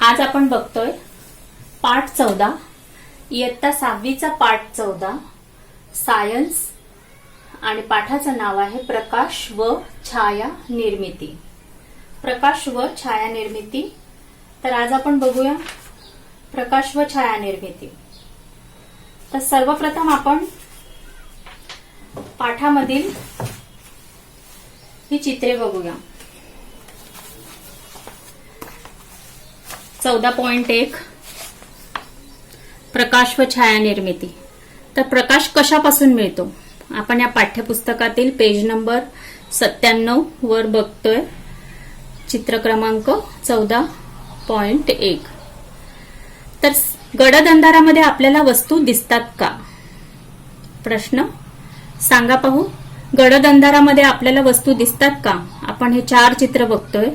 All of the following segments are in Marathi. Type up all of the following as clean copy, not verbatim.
आज आपण बघतोय पाठ 14 इयत्ता 6वीचा पाठ 14 सायन्स आणि पाठाचं नाव आहे प्रकाश व छाया निर्मिती. प्रकाश व छाया निर्मिती. तर आज आपण बघूया प्रकाश व छाया निर्मिती. तर सर्वप्रथम आपण पाठामधील ही चित्रे बघूया. 14.1 प्रकाश व छाया निर्मिती. तर प्रकाश कशापासून मिळतो आपण या पाठ्यपुस्तकातील पेज नंबर 97 वर बघतोय. चित्र क्रमांक 14.1. तर गडद अंधारामध्ये आपल्याला वस्तू दिसतात का? प्रश्न सांगा पाहू. गडद अंधारामध्ये आपल्याला वस्तू दिसतात का? आपण हे 4 चित्र बघतोय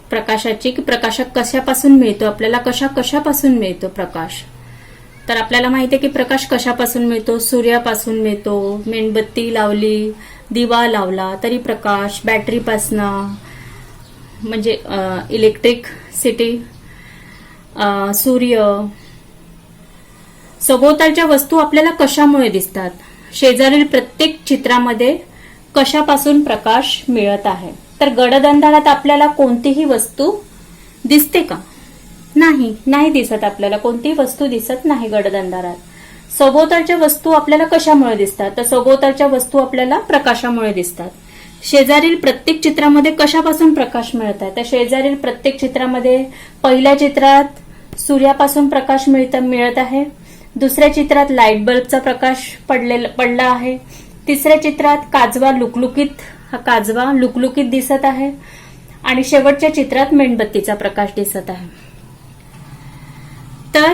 प्रकाशाची की प्रकाश कशापासून मिळतो, आपल्याला कशापासून मिळतो प्रकाश. तर आपल्याला माहिती आहे की प्रकाश कशापासून मिळतो. सूर्यापासून मिळतो. मेणबत्ती लावली, दिवा लावला तरी प्रकाश. बॅटरीपासनं म्हणजे इलेक्ट्रिसिटी, सूर्य. सभोवतालच्या वस्तू आपल्याला कशामुळे दिसतात. शेजारील प्रत्येक चित्रामध्ये कशापासून प्रकाश मिळत आहे. तर गडद अंधारात आपल्याला कोणतीही वस्तू दिसते का? नाही दिसत. आपल्याला कोणतीही वस्तू दिसत नाही गडद अंधारात. सभोवतालच्या वस्तू आपल्याला कशामुळे दिसतात. तर सभोवतालच्या वस्तू आपल्याला प्रकाशामुळे दिसतात. शेजारील प्रत्येक चित्रामध्ये कशापासून प्रकाश मिळत आहे. तर शेजारील प्रत्येक चित्रामध्ये पहिल्या चित्रात सूर्यापासून प्रकाश मिळत आहे. दुसऱ्या चित्रात लाईट बल्बचा प्रकाश पडला आहे. तिसऱ्या चित्रात काजवा लुकलुकीत दिसत आहे. आणि शेवटच्या चित्रात मेणबत्तीचा प्रकाश दिसत आहे. तर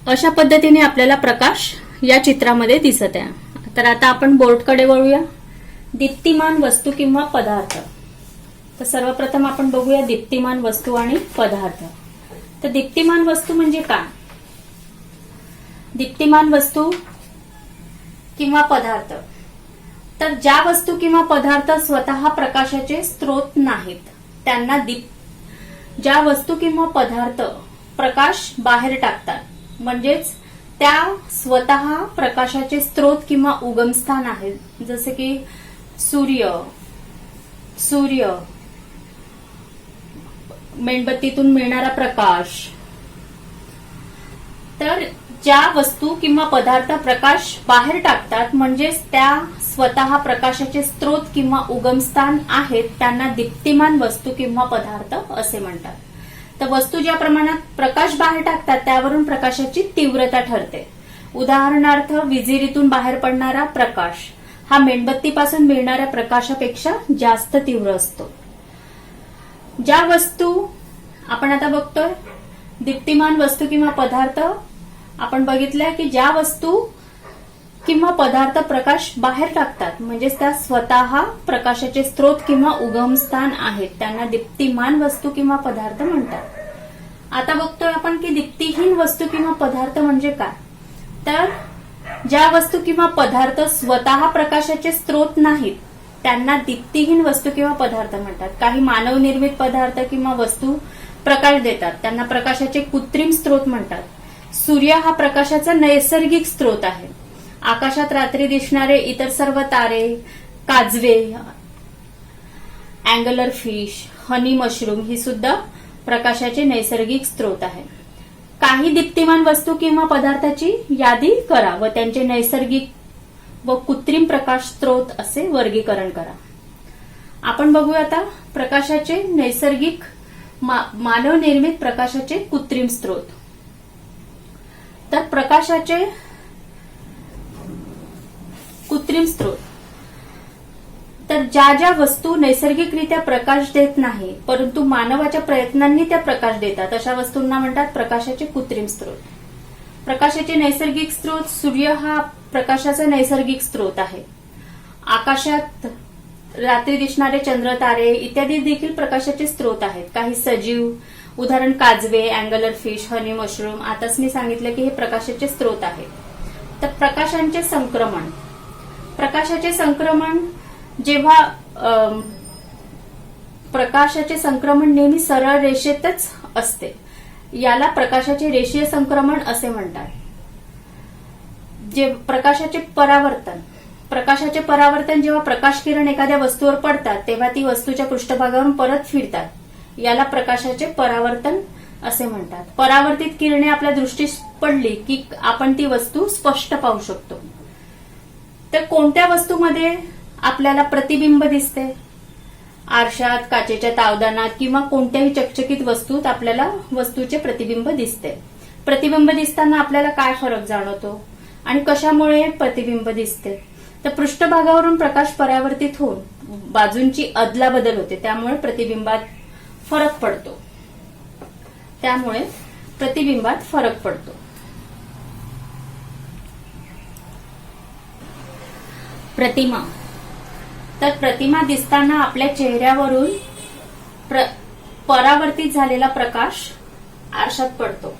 अशा पद्धतीने आपल्याला प्रकाश या चित्रामध्ये दिसत आहे. तर आता आपण बोर्डकडे वळूया. दीप्तिमान वस्तू किंवा पदार्थ. तर सर्वप्रथम आपण बघूया दीप्तिमान वस्तू आणि पदार्थ. तर दीप्तिमान वस्तू म्हणजे काय? दीप्तिमान वस्तू किंवा पदार्थ. तर ज्या वस्तू किंवा पदार्थ स्वतः प्रकाशाचे स्रोत नाहीत त्यांना ज्या वस्तू किंवा पदार्थ प्रकाश बाहेर टाकतात म्हणजेच त्या स्वतः प्रकाशाचे स्रोत किंवा उगमस्थान आहेत. जसे की सूर्य, मेणबत्तीतून मिळणारा प्रकाश. तर ज्या वस्तू किंवा पदार्थ प्रकाश बाहेर टाकतात म्हणजेच त्या स्वतः प्रकाशाचे स्रोत किंवा उगमस्थान आहेत त्यांना दीप्तिमान वस्तू किंवा पदार्थ असे म्हणतात. तर वस्तू ज्या प्रमाणात प्रकाश बाहेर टाकतात त्यावरून प्रकाशाची तीव्रता ठरते. उदाहरणार्थ विजिरीतून बाहेर पडणारा प्रकाश हा मेणबत्तीपासून मिळणाऱ्या प्रकाशापेक्षा जास्त तीव्र असतो. ज्या वस्तू आपण आता बघतोय दीप्तिमान वस्तू किंवा पदार्थ आपण बघितलंय की ज्या वस्तू किंवा पदार्थ प्रकाश बाहेर टाकतात म्हणजेच त्या स्वतः प्रकाशाचे स्रोत किंवा उगमस्थान आहेत त्यांना दीप्तिमान वस्तू किंवा पदार्थ म्हणतात. आता बघतोय आपण की दीप्तिहीन वस्तू किंवा पदार्थ म्हणजे काय. तर ज्या वस्तू किंवा पदार्थ स्वतः प्रकाशाचे स्रोत नाहीत त्यांना दीप्तिहीन वस्तू किंवा पदार्थ म्हणतात. काही मानवनिर्मित पदार्थ किंवा वस्तू प्रकाश देतात त्यांना प्रकाशाचे कृत्रिम स्रोत म्हणतात. सूर्य हा प्रकाशाचा नैसर्गिक स्रोत आहे. आकाशात रात्री दिसणारे इतर सर्व तारे, काजवे, अँगलर फिश, हनी मशरूम ही सुद्धा प्रकाशाचे नैसर्गिक स्रोत आहे. काही दीप्तिमान वस्तू किंवा पदार्थाची यादी करा व त्यांचे नैसर्गिक व कृत्रिम प्रकाश स्रोत असे वर्गीकरण करा. आपण बघूया आता प्रकाशाचे नैसर्गिक मानवनिर्मित प्रकाशाचे कृत्रिम स्रोत. तर प्रकाशाचे कृत्रिम स्रोत. तर ज्या वस्तू नैसर्गिकरित्या प्रकाश देत नाही परंतु मानवाच्या प्रयत्नांनी त्या प्रकाश देतात अशा वस्तूंना म्हणतात प्रकाशाचे कृत्रिम स्रोत. प्रकाशाचे नैसर्गिक स्रोत. सूर्य हा प्रकाशाचा नैसर्गिक स्रोत आहे. आकाशात रात्री दिसणारे चंद्र, तारे इत्यादी देखील प्रकाशाचे स्रोत आहेत. काही सजीव उदाहरण काजवे, अँगलर फिश, हनी मशरूम आताच मी सांगितलं की हे प्रकाशाचे स्रोत आहेत. तर प्रकाशाचे संक्रमण जेव्हा प्रकाशाचे संक्रमण नेहमी सरळ रेषेतच असते. याला प्रकाशाचे रेषीय संक्रमण असे म्हणतात. जे प्रकाशाचे परावर्तन जेव्हा प्रकाश किरण एखाद्या वस्तूवर पडतात तेव्हा ती वस्तूच्या पृष्ठभागावरून परत फिरतात. याला प्रकाशाचे परावर्तन असे म्हणतात. परावर्तित किरणे आपल्या दृष्टीस पडली की आपण ती वस्तू स्पष्ट पाहू शकतो. तर कोणत्या वस्तूमध्ये आपल्याला प्रतिबिंब दिसते? आरशात, काचेच्या तावदानात किंवा कोणत्याही चकचकीत वस्तूत आपल्याला वस्तूचे प्रतिबिंब दिसते. प्रतिबिंब दिसताना आपल्याला काय फरक जाणवतो आणि कशामुळे प्रतिबिंब दिसते? तर पृष्ठभागावरून प्रकाश परावर्तित होऊन बाजूंची अदलाबदल होते, त्यामुळे प्रतिबिंबात फरक पडतो. प्रतिमा. तर प्रतिमा दिसताना आपल्या चेहऱ्यावरून परावर्तित झालेला प्रकाश आरशात पडतो.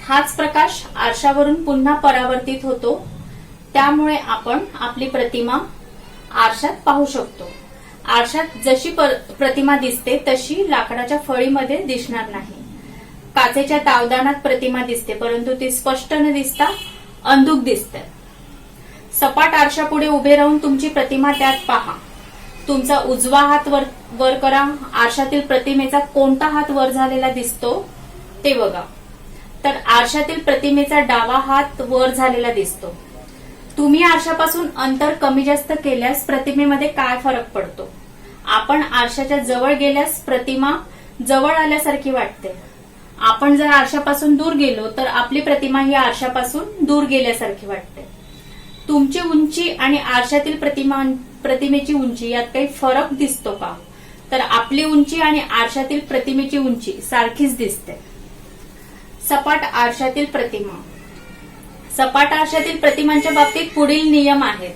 हाच प्रकाश आरशावरून पुन्हा परावर्तित होतो, त्यामुळे आपण आपली प्रतिमा आरशात पाहू शकतो. आरशात जशी प्रतिमा दिसते तशी लाकडाच्या फळीमध्ये दिसणार नाही. काचेच्या तावदानात प्रतिमा दिसते, परंतु ती स्पष्ट न दिसता अंधुक दिसते. सपाट आरशापुढे उभे राहून तुमची प्रतिमा त्यात पहा. तुमचा उजवा हात वर करा. आरशातील प्रतिमेचा कोणता हात वर झालेला दिसतो ते बघा. तर आरशातील प्रतिमेचा डावा हात वर झालेला दिसतो. तुम्ही आरशापासून अंतर कमी जास्त केल्यास प्रतिमेमध्ये काय फरक पडतो? आपण आरशाच्या जवळ गेल्यास प्रतिमा जवळ आल्यासारखी वाटते. आपण जर आरशापासून दूर गेलो तर आपली प्रतिमा ही आरशापासून दूर गेल्यासारखी वाटते. तुमची उंची आणि आरशातील प्रतिमेची उंची यात काही फरक दिसतो का? तर आपली उंची आणि आरशातील प्रतिमेची उंची सारखीच दिसते. सपाट आरशातील प्रतिमा. सपाट आरशातील प्रतिमांच्या बाबतीत पुढील नियम आहेत.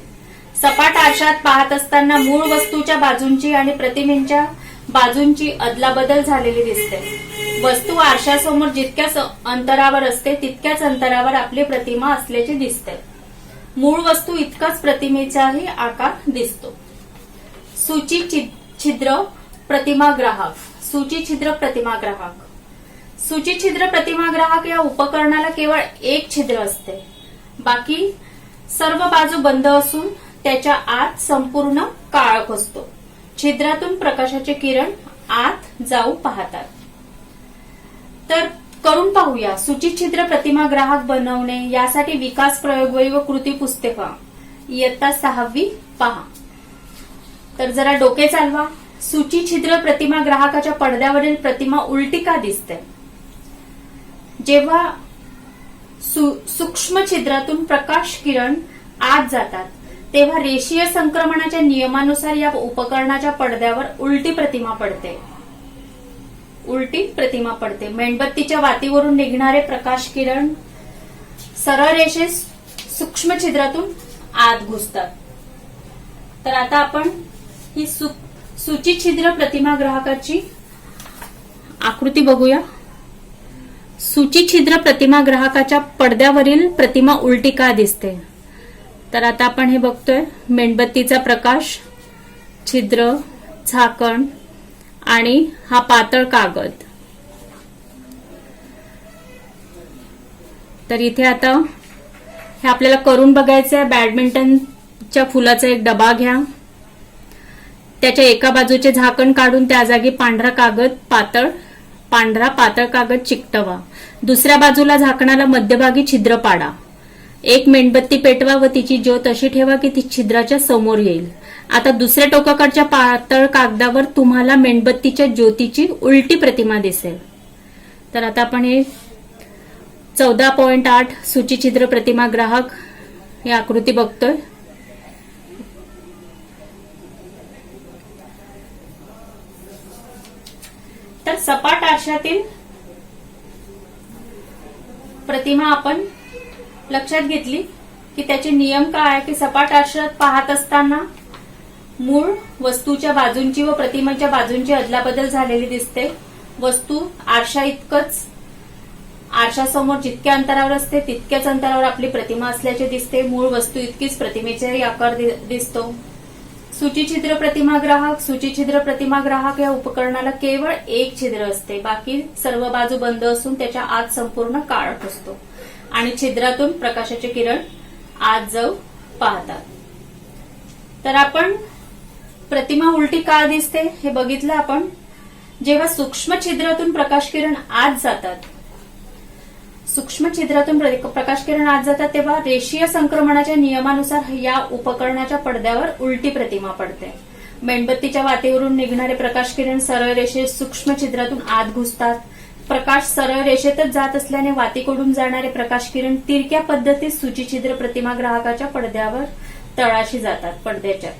सपाट आरशात पाहत असताना मूळ वस्तूच्या बाजूंची आणि प्रतिमेच्या बाजूंची अदलाबदल झालेली दिसते. वस्तू आरशासमोर जितक्या अंतरावर असते तितक्याच अंतरावर आपली प्रतिमा असल्याचे दिसते. मूळ वस्तू इतकाच प्रतिमेचाही आकार दिसतो. सूची छिद्र प्रतिमाग्राहक. सूची छिद्र प्रतिमाग्राहक या उपकरणाला केवळ एक छिद्र असते. बाकी सर्व बाजू बंद असून त्याच्या आत संपूर्ण काळोख असतो. छिद्रातून प्रकाशाचे किरण आत जाऊ पाहतात. तर करून पाहूया. सूचिछिद्र प्रतिमाग्राहक बनवणे यासाठी विकास प्रयोगवही व कृती पुस्तिका इयत्ता 6वी पहा. तर जरा डोके चालवा. सूचिछिद्र प्रतिमाग्राहकाच्या पडद्यावरील प्रतिमा उलटी का दिसते? जेव्हा सूक्ष्म छिद्रातून प्रकाश किरण आत जातात तेव्हा रेषीय संक्रमणाच्या नियमानुसार या उपकरणाच्या पडद्यावर उलटी प्रतिमा पडते. मेणबत्तीच्या वातीवरून निघणारे प्रकाश किरण सरळ रेषेत सूक्ष्म छिद्रातून आत घुसतात. तर आता आपण ही सूचिछिद्र प्रतिमाग्राहकाची आकृती बघूया. सूचिछिद्र प्रतिमाग्राहकाच्या पडद्यावरील प्रतिमा उलटी का दिसते? तर आता आपण हे बघतोय. मेणबत्तीचा प्रकाश, छिद्र, झाकण आणि हा पातळ कागद. तर इथे आता हे आपल्याला करून बघायचं आहे. बॅडमिंटनच्या फुलाचा एक डबा घ्या. त्याच्या एका बाजूचे झाकण काढून त्या जागी पांढरा पातळ कागद चिकटवा. दुसऱ्या बाजूला झाकणाला मध्यभागी छिद्र पाडा. एक मेणबत्ती पेटवा व तिची ज्योत अशी ठेवा की ती छिद्राच्या समोर येईल. आता दुसऱ्या टोकाकडच्या पातळ कागदावर तुम्हाला मेणबत्तीच्या ज्योतीची उलटी प्रतिमा दिसेल. तर आता आपण हे 14.8 सूचिछिद्र प्रतिमाग्राहक ही आकृती बघतोय. तर सपाट आरशातील प्रतिमा आपण लक्षात घेतली की त्याचे नियम काय आहे की सपाट आरशात पाहत असताना मूळ वस्तूच्या बाजूंची व प्रतिमेच्या बाजूंची अदलाबदल झालेली दिसते. वस्तू आरशासमोर जितक्या अंतरावर असते तितक्याच अंतरावर आपली प्रतिमा असल्याचे दिसते. मूळ वस्तू इतकीच प्रतिमेचाही आकार दिसतो. सूचीछिद्र प्रतिमाग्राहक. सूचीछिद्र प्रतिमाग्राहक या उपकरणाला केवळ एक छिद्र असते, बाकी सर्व बाजू बंद असून त्याच्या आत संपूर्ण काळोख असतो आणि छिद्रातून प्रकाशाचे किरण आत जाऊ पाहतात. तर आपण प्रतिमा उलटी का दिसते हे बघितलं आपण. जेव्हा सूक्ष्म छिद्रातून प्रकाश किरण आत जातात, तेव्हा रेषीय संक्रमणाच्या नियमानुसार या उपकरणाच्या पडद्यावर उलटी प्रतिमा पडते. मेणबत्तीच्या वातीवरून निघणारे प्रकाश किरण सरळ रेषेत सूक्ष्म छिद्रातून आत घुसतात. प्रकाश सरळ रेषेतच जात असल्याने वातीकडून जाणारे प्रकाश किरण तिरक्या पद्धतीत सूचीछिद्र प्रतिमाग्राहकाच्या पडद्यावर तळाशी जातात पडद्याच्या.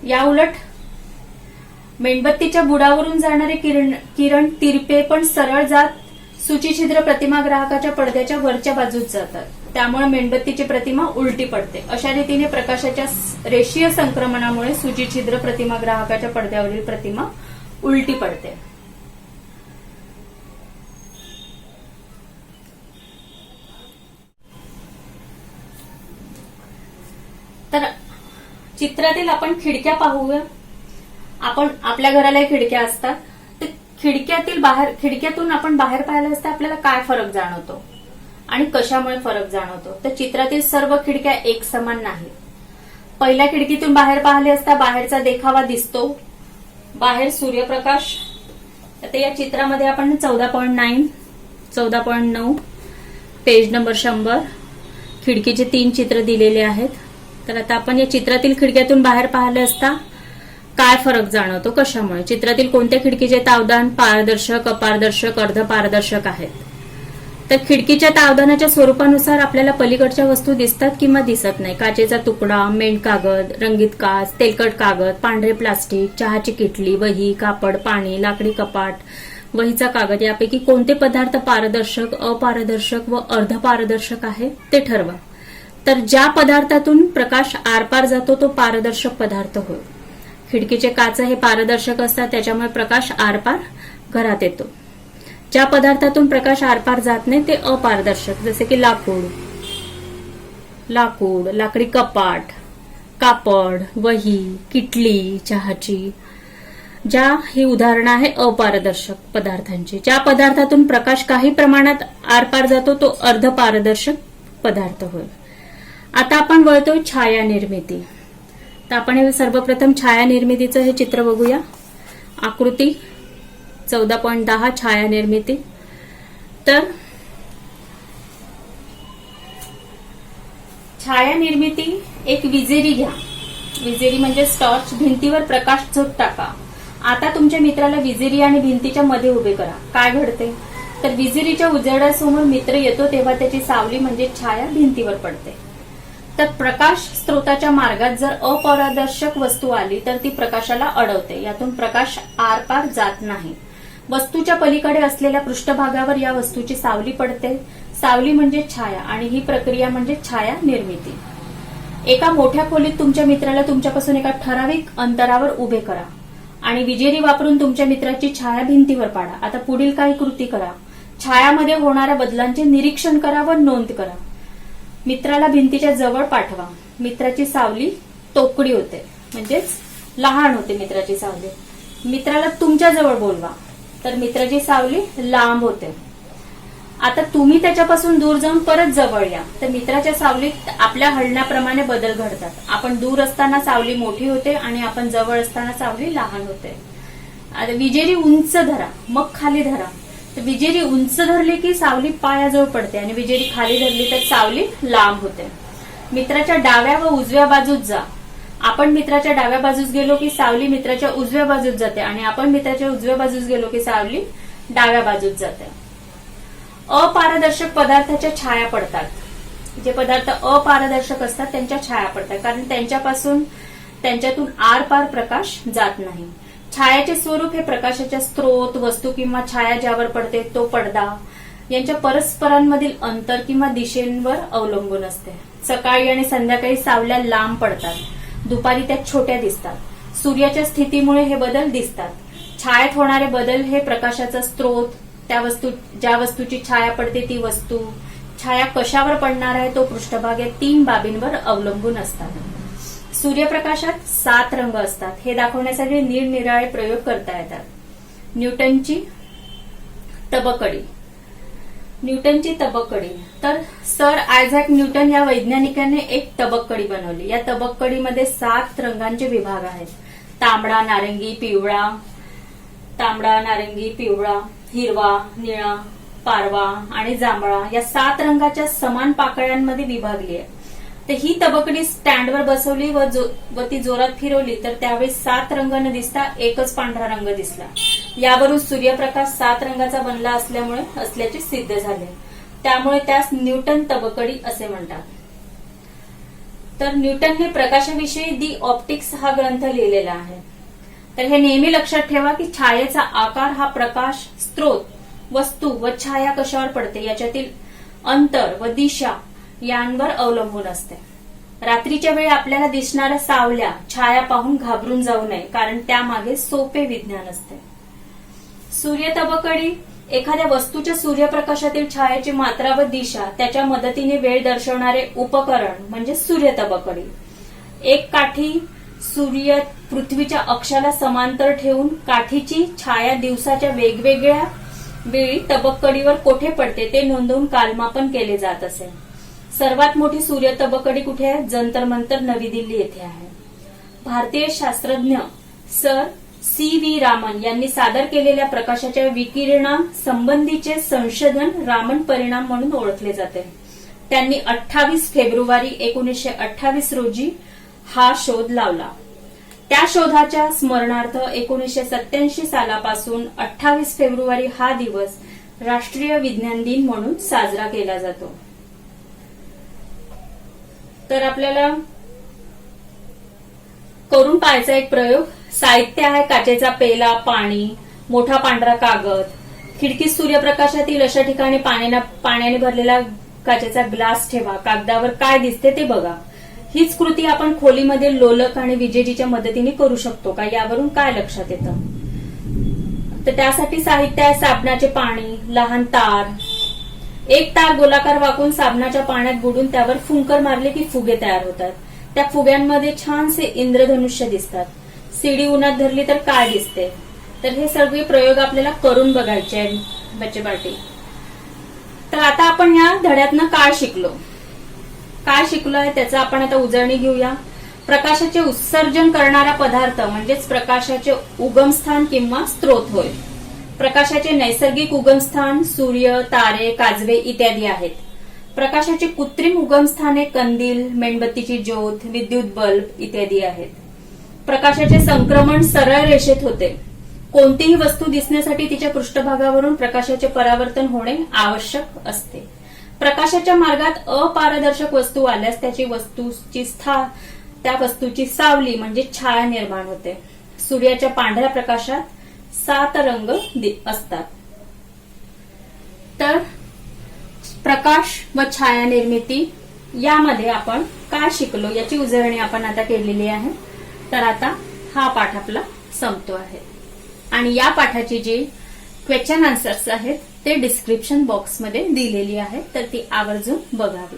या उलट मेणबत्तीच्या बुडावरून जाणारे किरण तिरपे पण सरळ जात सूचीछिद्र प्रतिमाग्राहकाच्या पडद्याच्या वरच्या बाजूस जातात. त्यामुळे मेणबत्तीची प्रतिमा उलटी पडते. अशा रीतीने प्रकाशाच्या रेषीय संक्रमणामुळे सूचीछिद्र प्रतिमाग्राहकाच्या पडद्यावरील प्रतिमा उलटी पडते. तर चित्रातील आपण खिडक्या पाहूया. आपण आपल्या घराला खिडक्या असतात, तर खिडक्यातून आपण बाहेर पाहिलं असता आपल्याला काय फरक जाणवतो आणि कशामुळे फरक जाणवतो. तर चित्रातील सर्व खिडक्या एक समान नाहीत. पहिल्या खिडकीतून बाहेर पाहिले असता बाहेरचा देखावा दिसतो. बाहेर सूर्यप्रकाश. आता या चित्रामध्ये आपण 14.9, 14.9 पेज नंबर 100 खिडकीचे 3 चित्र दिलेले आहेत. तर आता आपण या चित्रातील खिडक्यातून बाहेर पाहिले असता काय फरक जाणवतो, कशामुळे. चित्रातील कोणत्या खिडकीचे तावदान पारदर्शक, अपारदर्शक, अर्धपारदर्शक आहेत. तर खिडकीच्या तावदानाच्या स्वरूपानुसार आपल्याला पलीकडच्या वस्तू दिसतात किंवा दिसत नाही. काचेचा तुकडा, मेणकागद, रंगीत काच, तेलकट कागद, पांढरे प्लास्टिक, चहाची किटली, वही, कापड, पाणी, लाकडी कपाट, वहीचा कागद यापैकी कोणते पदार्थ पारदर्शक, अपारदर्शक व अर्धपारदर्शक आहे ते ठरवा. तर ज्या पदार्थातून प्रकाश आरपार जातो तो पारदर्शक पदार्थ होय. खिडकीचे काच हे पारदर्शक असतात, त्याच्यामुळे प्रकाश आरपार घरात येतो. ज्या पदार्थातून प्रकाश आरपार जात नाही ते अपारदर्शक, जसे की लाकूड, लाकडी कपाट, कापड, वही, किटली चहाची. ही उदाहरणं आहे अपारदर्शक पदार्थांची. ज्या पदार्थातून प्रकाश काही प्रमाणात आरपार जातो तो अर्धपारदर्शक पदार्थ होय. आता आपण वळतोय छाया निर्मिती. तर आपण हे सर्वप्रथम छाया निर्मितीचं हे चित्र बघूया. आकृती 14.10 छाया निर्मिती. तर छाया निर्मिती एक विजेरी घ्या. विजेरी म्हणजे टॉर्च. भिंतीवर प्रकाश झोत टाका. आता तुमच्या मित्राला विजेरी आणि भिंतीच्या मध्ये उभे करा. काय घडते तर विजेरीच्या उजेडासमोर मित्र येतो तेव्हा त्याची सावली म्हणजे छाया भिंतीवर पडते. तर प्रकाश स्रोताच्या मार्गात जर अपारदर्शक वस्तू आली तर ती प्रकाशाला अडवते. यातून प्रकाश आरपार जात नाही. वस्तूच्या पलीकडे असलेल्या पृष्ठभागावर या वस्तूची सावली पडते. सावली म्हणजे छाया आणि ही प्रक्रिया म्हणजे छाया निर्मिती. एका मोठ्या खोलीत तुमच्या मित्राला तुमच्यापासून एका ठराविक अंतरावर उभे करा आणि विजेरी वापरून तुमच्या मित्राची छाया भिंतीवर पाडा. आता पुढील काही कृती करा. छायामध्ये होणाऱ्या बदलांचे निरीक्षण करा व नोंद करा. मित्राला भिंतीच्या जवळ पाठवा. मित्राची सावली तोकडी होते, म्हणजेच लहान होते मित्राची सावली. मित्राला तुमच्या जवळ बोलवा तर मित्राची सावली लांब होते. आता तुम्ही त्याच्यापासून दूर जाऊन परत जवळ या तर मित्राच्या सावलीत आपल्या हलण्याप्रमाणे बदल घडतात. आपण दूर असताना सावली मोठी होते आणि आपण जवळ असताना सावली लहान होते. आता विजेरी उंच धरा मग खाली धरा. तर विजेरी उंच धरली की सावली पायाजवळ पडते आणि विजेरी खाली धरली तर सावली लांब होते. मित्राच्या डाव्या व उजव्या बाजूस जा. आपण मित्राच्या डाव्या बाजूस गेलो की सावली मित्राच्या उजव्या बाजूस जाते आणि आपण मित्राच्या उजव्या बाजूस गेलो की सावली डाव्या बाजूस जाते. अपारदर्शक पदार्थाच्या छाया पडतात. जे पदार्थ अपारदर्शक असतात त्यांच्या छाया पडतात, कारण त्यांच्यातून आरपार प्रकाश जात नाही. छायाचे स्वरूप हे प्रकाशाच्या स्रोत, वस्तू किंवा छाया ज्यावर पडते तो पडदा यांच्या परस्परांमधील अंतर किंवा दिशेवर अवलंबून असते. सकाळी आणि संध्याकाळी सावल्या लांब पडतात, दुपारी त्या छोट्या दिसतात. सूर्याच्या स्थितीमुळे हे बदल दिसतात. छायेत होणारे बदल हे प्रकाशाचा स्रोत, ज्या वस्तूची छाया पडते ती वस्तू, छाया कशावर पडणार आहे तो पृष्ठभाग या 3 बाबींवर अवलंबून असतात. सूर्यप्रकाशात 7 रंग असतात हे दाखवण्यासाठी निरनिराळे प्रयोग करता येतात. न्यूटनची तबकडी. तर सर आयझॅक न्यूटन या वैज्ञानिकाने एक तबकडी बनवली. या तबकडीमध्ये 7 रंगांचे विभाग आहेत. तांबडा, नारंगी, पिवळा, हिरवा, निळा, पारवा आणि जांभळा या 7 रंगाच्या समान पाकळ्यांमध्ये विभागली आहे. तर ही तबकडी स्टँडवर बसवली व ती जोरात फिरवली तर त्यावेळी 7 रंग न दिसता एकच पांढरा रंग दिसला. यावरून सूर्यप्रकाश 7 रंगाचा बनला असल्याचे सिद्ध झाले. त्यामुळे त्यास न्यूटन तबकडी असे म्हणतात. तर न्यूटनने प्रकाशाविषयी दी ऑप्टिक्स हा ग्रंथ लिहिलेला आहे. तर हे नेहमी लक्षात ठेवा की छायेचा आकार हा प्रकाश स्त्रोत, वस्तू व छाया कशावर पडते याच्यातील अंतर व दिशा यांवर अवलंबून असते. रात्रीच्या वेळी आपल्याला दिसणाऱ्या सावल्या, छाया पाहून घाबरून जाऊ नये, कारण त्यामागे सोपे विज्ञान असते. सूर्य तबकडी एखाद्या वस्तूच्या सूर्यप्रकाशातील छायेची मात्रा व दिशा त्याच्या मदतीने वेळ दर्शवणारे उपकरण म्हणजे सूर्य तबकडी. एक काठी सूर्य पृथ्वीच्या अक्षाला समांतर ठेवून काठीची छाया दिवसाच्या वेगवेगळ्या वेळी तबकडीवर कोठे पडते ते नोंदवून कालमापन केले जात असे. सर्वात मोठी सूर्य तबकडी कुठे आहे? जंतर मंतर नवी दिल्ली येथे आहे. भारतीय शास्त्रज्ञ सर C.V. रामन यांनी सादर केलेल्या प्रकाशाच्या विकिरणा संबंधीचे संशोधन रामन परिणाम म्हणून ओळखले जाते. त्यांनी 28 फेब्रुवारी 1928 रोजी हा शोध लावला. त्या शोधाच्या स्मरणार्थ 1987 सालापासून 28 फेब्रुवारी हा दिवस राष्ट्रीय विज्ञान दिन म्हणून साजरा केला जातो. तर आपल्याला करून पाहायचा एक प्रयोग. साहित्य आहे काचेचा पेला, पाणी, मोठा पांढरा कागद. खिडकीत सूर्यप्रकाशातील अशा ठिकाणी पाण्याने भरलेला काचेचा ग्लास ठेवा. कागदावर काय दिसते ते बघा. हीच कृती आपण खोलीमध्ये लोलक आणि विजेजीच्या मदतीने करू शकतो का, यावरून काय लक्षात येतं? तर त्यासाठी साहित्य आहे साबणाचे पाणी, लहान तार. एक तार गोलाकार वाकून साबणाच्या पाण्यात बुडून त्यावर फुंकर मारले की फुगे तयार होतात. त्या फुग्यांमध्ये छानसे इंद्रधनुष्य दिसतात. सीडी उन्हात धरली तर काय दिसते? तर हे सगळे प्रयोग आपल्याला करून बघायचे आहे बच्चे पार्टी. तर आता आपण या धड्यातनं काय शिकलोय त्याचा आपण आता उजळणी घेऊया. प्रकाशाचे उत्सर्जन करणारा पदार्थ म्हणजेच प्रकाशाचे उगमस्थान किंवा स्त्रोत होय. प्रकाशाचे नैसर्गिक उगमस्थान सूर्य, तारे, काजवे इत्यादी आहेत. प्रकाशाचे कृत्रिम उगमस्थाने कंदील, मेणबत्तीची ज्योत, विद्युत बल्ब इत्यादी आहेत. प्रकाशाचे संक्रमण सरळ रेषेत होते. कोणतीही वस्तू दिसण्यासाठी तिच्या पृष्ठभागावरून प्रकाशाचे परावर्तन होणे आवश्यक असते. प्रकाशाच्या मार्गात अपारदर्शक वस्तू आल्यास त्या वस्तूची सावली म्हणजे छाया निर्माण होते. सूर्याच्या पांढऱ्या प्रकाशात 7 रंग असतात. तर प्रकाश व छाया निर्मिती यामध्ये आपण काय शिकलो याची उजळणी आपण आता केलेली आहे. तर आता हा पाठ आपला संपतो आहे आणि या पाठाची जी क्वेश्चन आन्सर्स आहेत ते डिस्क्रिप्शन बॉक्समध्ये दिलेली आहेत, तर ती आवर्जून बघावी.